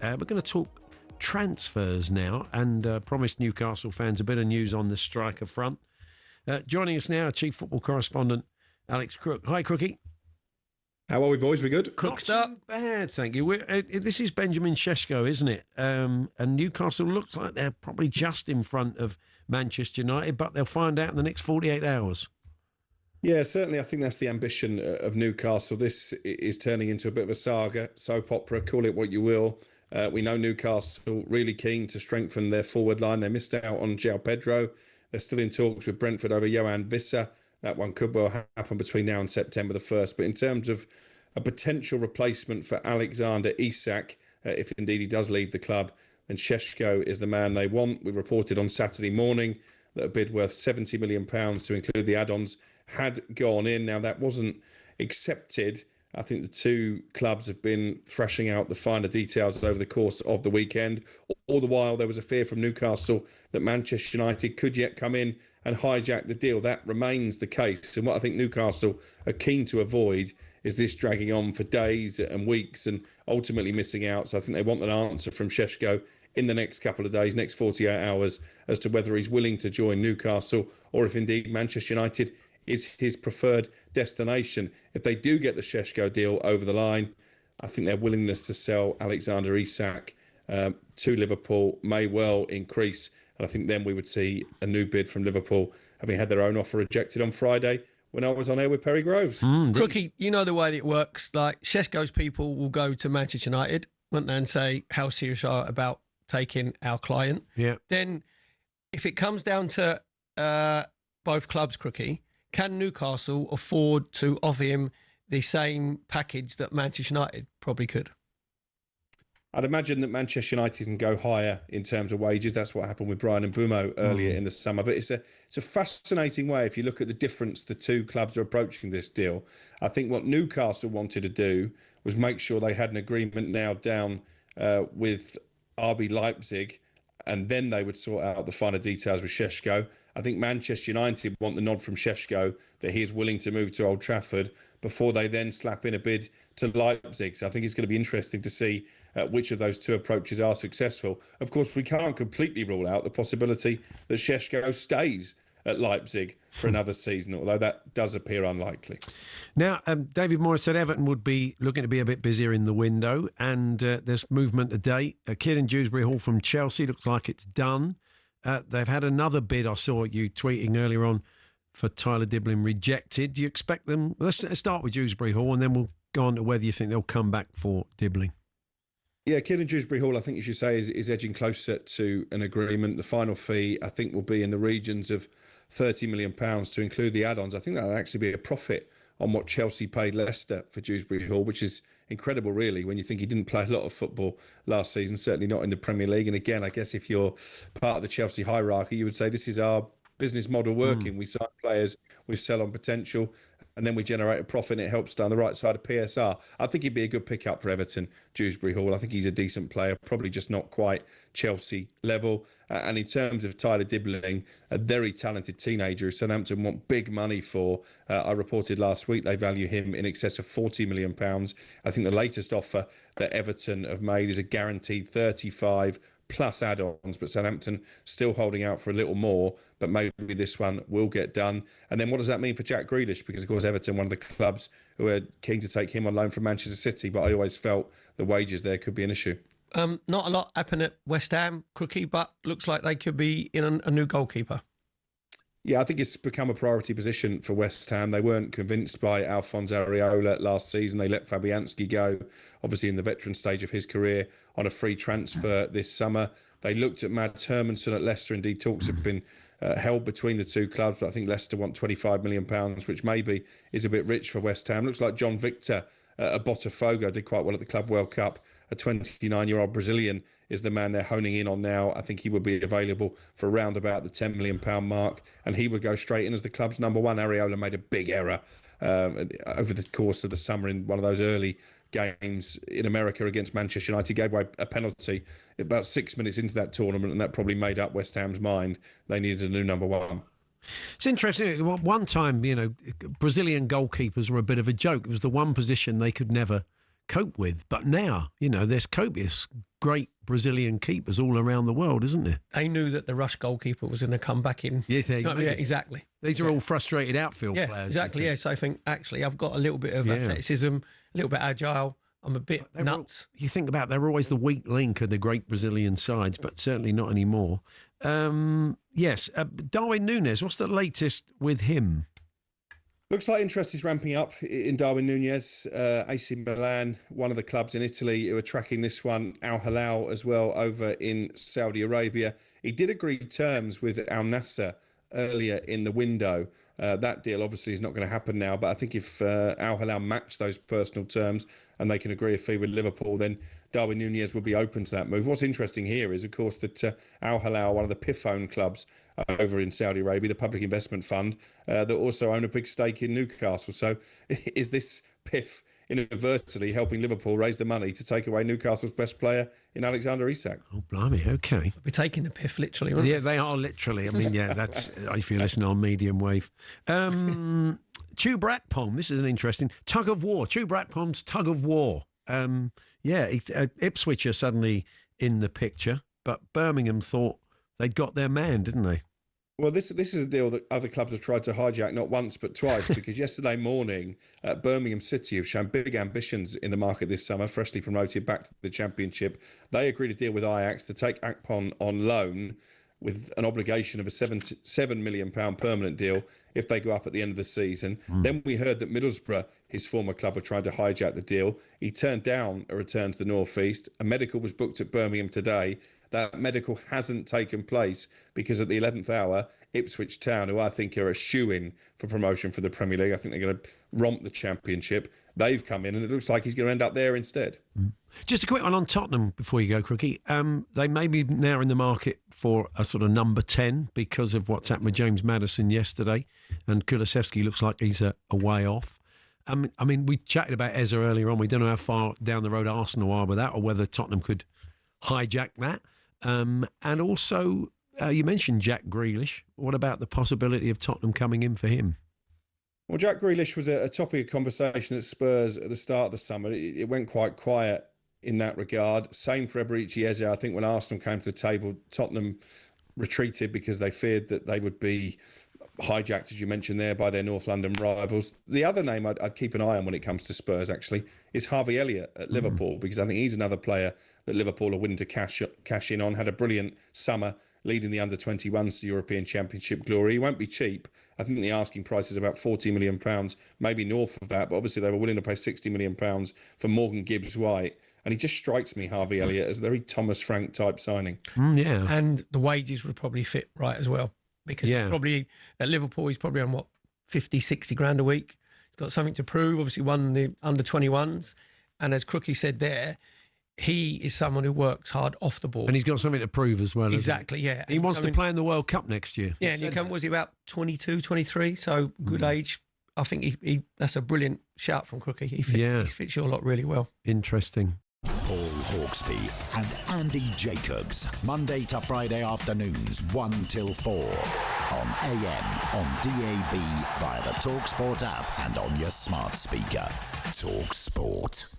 We're going to talk transfers now and promised Newcastle fans a bit of news on the striker front. Joining us now, Chief Football Correspondent Alex Crook. Hi, Crookie. How are we, boys? We good? Not too bad, thank you. This is Benjamin Sesko, isn't it? And Newcastle looks like they're probably just in front of Manchester United, but they'll find out in the next 48 hours. Yeah, certainly. I think that's the ambition of Newcastle. This is turning into a bit of a saga, soap opera, call it what you will. We know Newcastle really keen to strengthen their forward line. They missed out on João Pedro. They're still in talks with Brentford over Johan Wissa. That one could well happen between now and September the 1st. But in terms of a potential replacement for Alexander Isak, if indeed he does leave the club, then Šeško is the man they want. We reported on Saturday morning that a bid worth £70 million to include the add-ons had gone in. Now, that wasn't accepted. I think the two clubs have been thrashing out the finer details over the course of the weekend. All the while, there was a fear from Newcastle that Manchester United could yet come in and hijack the deal. That remains the case. And what I think Newcastle are keen to avoid is this dragging on for days and weeks and ultimately missing out. So I think they want an answer from Šeško in the next couple of days, next 48 hours, as to whether he's willing to join Newcastle or if indeed Manchester United is his preferred destination. If they do get the Šeško deal over the line, I think their willingness to sell Alexander Isak to Liverpool may well increase. And I think then we would see a new bid from Liverpool, having had their own offer rejected on Friday when I was on air with Perry Groves. Crookie, you know the way that it works. Like, Šeško's people will go to Manchester United, won't they, and say how serious are about taking our client. Yeah. Then if it comes down to both clubs, Crookie, can Newcastle afford to offer him the same package that Manchester United probably could? I'd imagine that Manchester United can go higher in terms of wages. That's what happened with Brian and Bumo earlier in the summer. But it's a fascinating way, if you look at the difference the two clubs are approaching this deal. I think what Newcastle wanted to do was make sure they had an agreement nailed down with RB Leipzig, and then they would sort out the finer details with Šeško. I think Manchester United want the nod from Šeško that he is willing to move to Old Trafford before they then slap in a bid to Leipzig. So I think it's going to be interesting to see which of those two approaches are successful. Of course, we can't completely rule out the possibility that Šeško stays at Leipzig for another season, although that does appear unlikely. Now, David Moyes said Everton would be looking to be a bit busier in the window, and there's movement today. Kieran Dewsbury-Hall from Chelsea looks like it's done. They've had another bid, I saw you tweeting earlier on, for Tyler Diblin rejected. Do you expect them... Let's start with Dewsbury-Hall and then we'll go on to whether you think they'll come back for Diblin. Yeah, Kieran Dewsbury-Hall, I think, as you say, is edging closer to an agreement. The final fee, I think, will be in the regions of £30 million to include the add-ons. I think that will actually be a profit on what Chelsea paid Leicester for Dewsbury-Hall, which is incredible, really, when you think he didn't play a lot of football last season, certainly not in the Premier League. And again, I guess if you're part of the Chelsea hierarchy, you would say this is our business model working. We sign players, we sell on potential, and then we generate a profit and it helps down the right side of PSR. I think he'd be a good pickup for Everton, Dewsbury-Hall. I think he's a decent player, probably just not quite Chelsea level. And in terms of Tyler Diblin, a very talented teenager who Southampton want big money for. I reported last week they value him in excess of £40 million. I think the latest offer that Everton have made is a guaranteed 35 plus add-ons, but Southampton still holding out for a little more, but maybe this one will get done. And then what does that mean for Jack Grealish? Because, of course, Everton, one of the clubs who are keen to take him on loan from Manchester City, but I always felt the wages there could be an issue. Not a lot happened at West Ham, Crookie, but looks like they could be in a new goalkeeper. Yeah, I think it's become a priority position for West Ham. They weren't convinced by Alphonse Areola last season. They let Fabianski go, obviously in the veteran stage of his career, on a free transfer this summer. They looked at Mads Hermansen at Leicester. Indeed, talks have been held between the two clubs, but I think Leicester want £25 million, which maybe is a bit rich for West Ham. Looks like John Victor at Botafogo did quite well at the Club World Cup. A 29-year-old Brazilian is the man they're honing in on now. I think he would be available for around about the £10 million mark, and he would go straight in as the club's number one. Areola made a big error over the course of the summer in one of those early games in America against Manchester United. He gave away a penalty about 6 minutes into that tournament, and that probably made up West Ham's mind. They needed a new number one. It's interesting. One time, Brazilian goalkeepers were a bit of a joke. It was the one position they could never cope with. But now, there's copious great Brazilian keepers all around the world, isn't there? They knew that the Rush goalkeeper was going to come back in. Yeah, exactly. These are all frustrated outfield players. Yeah, exactly. Yeah, so I think actually I've got a little bit of athleticism, a little bit agile. I'm a bit nuts. You think about they're always the weak link of the great Brazilian sides, but certainly not anymore. Yes, Darwin Nunez, what's the latest with him? Looks like interest is ramping up in Darwin Nunez. AC Milan, one of the clubs in Italy who are tracking this one. Al Hilal as well over in Saudi Arabia. He did agree terms with Al Nassr earlier in the window. That deal obviously is not going to happen now, but I think if Al Hilal match those personal terms and they can agree a fee with Liverpool, then Darwin Nunez would be open to that move. What's interesting here is, of course, that Al Hilal, one of the PIF-owned clubs over in Saudi Arabia, the public investment fund, that also own a big stake in Newcastle. So is this PIF inadvertently helping Liverpool raise the money to take away Newcastle's best player in Alexander Isak? Oh, blimey, okay. We're taking the PIF literally, aren't they are literally. I mean, that's if you listen on medium wave. Chuba Akpom, this is an interesting tug of war. Chuba Akpom's tug of war. Ipswich are suddenly in the picture, but Birmingham thought they'd got their man, didn't they? Well, this is a deal that other clubs have tried to hijack not once but twice, because yesterday morning, Birmingham City have shown big ambitions in the market this summer, freshly promoted back to the Championship. They agreed a deal with Ajax to take Akpom on loan with an obligation of a £7 million permanent deal if they go up at the end of the season. Then we heard that Middlesbrough, his former club, were trying to hijack the deal. He turned down a return to the North East. A medical was booked at Birmingham today. That medical hasn't taken place because at the 11th hour, Ipswich Town, who I think are a shoo-in for promotion for the Premier League, I think they're going to romp the Championship. They've come in and it looks like he's going to end up there instead. Just a quick one on Tottenham before you go, Crookie. They may be now in the market for a sort of number 10 because of what's happened with James Maddison yesterday, and Kulusevski looks like he's a way off. I mean, we chatted about Eze earlier on. We don't know how far down the road Arsenal are with that or whether Tottenham could hijack that. And also, you mentioned Jack Grealish. What about the possibility of Tottenham coming in for him? Well, Jack Grealish was a topic of conversation at Spurs at the start of the summer. It went quite quiet in that regard. Same for Eberechi Eze. I think when Arsenal came to the table, Tottenham retreated because they feared that they would be hijacked, as you mentioned there, by their North London rivals. The other name I'd keep an eye on when it comes to Spurs, actually, is Harvey Elliott at Liverpool, because I think he's another player that Liverpool are willing to cash in on. Had a brilliant summer leading the under-21s to European Championship glory. He won't be cheap. I think the asking price is about £40 million, maybe north of that, but obviously they were willing to pay £60 million for Morgan Gibbs-White. And he just strikes me, Harvey Elliott, as a very Thomas Frank type signing. Yeah. And the wages would probably fit right as well. Because probably at Liverpool, he's probably on 50, 60 grand a week. He's got something to prove. Obviously, won the under-21s. And as Crookie said there, he is someone who works hard off the ball. And he's got something to prove as well. Exactly, yeah. He wants to play in the World Cup next year. Yeah, and was he about 22, 23? So good age. I think he that's a brilliant shout from Crookie. He fits your lot really well. Interesting. Paul Hawksbee and Andy Jacobs, Monday to Friday afternoons 1 till 4 on AM, on DAB, via the talkSPORT app and on your smart speaker. talkSPORT.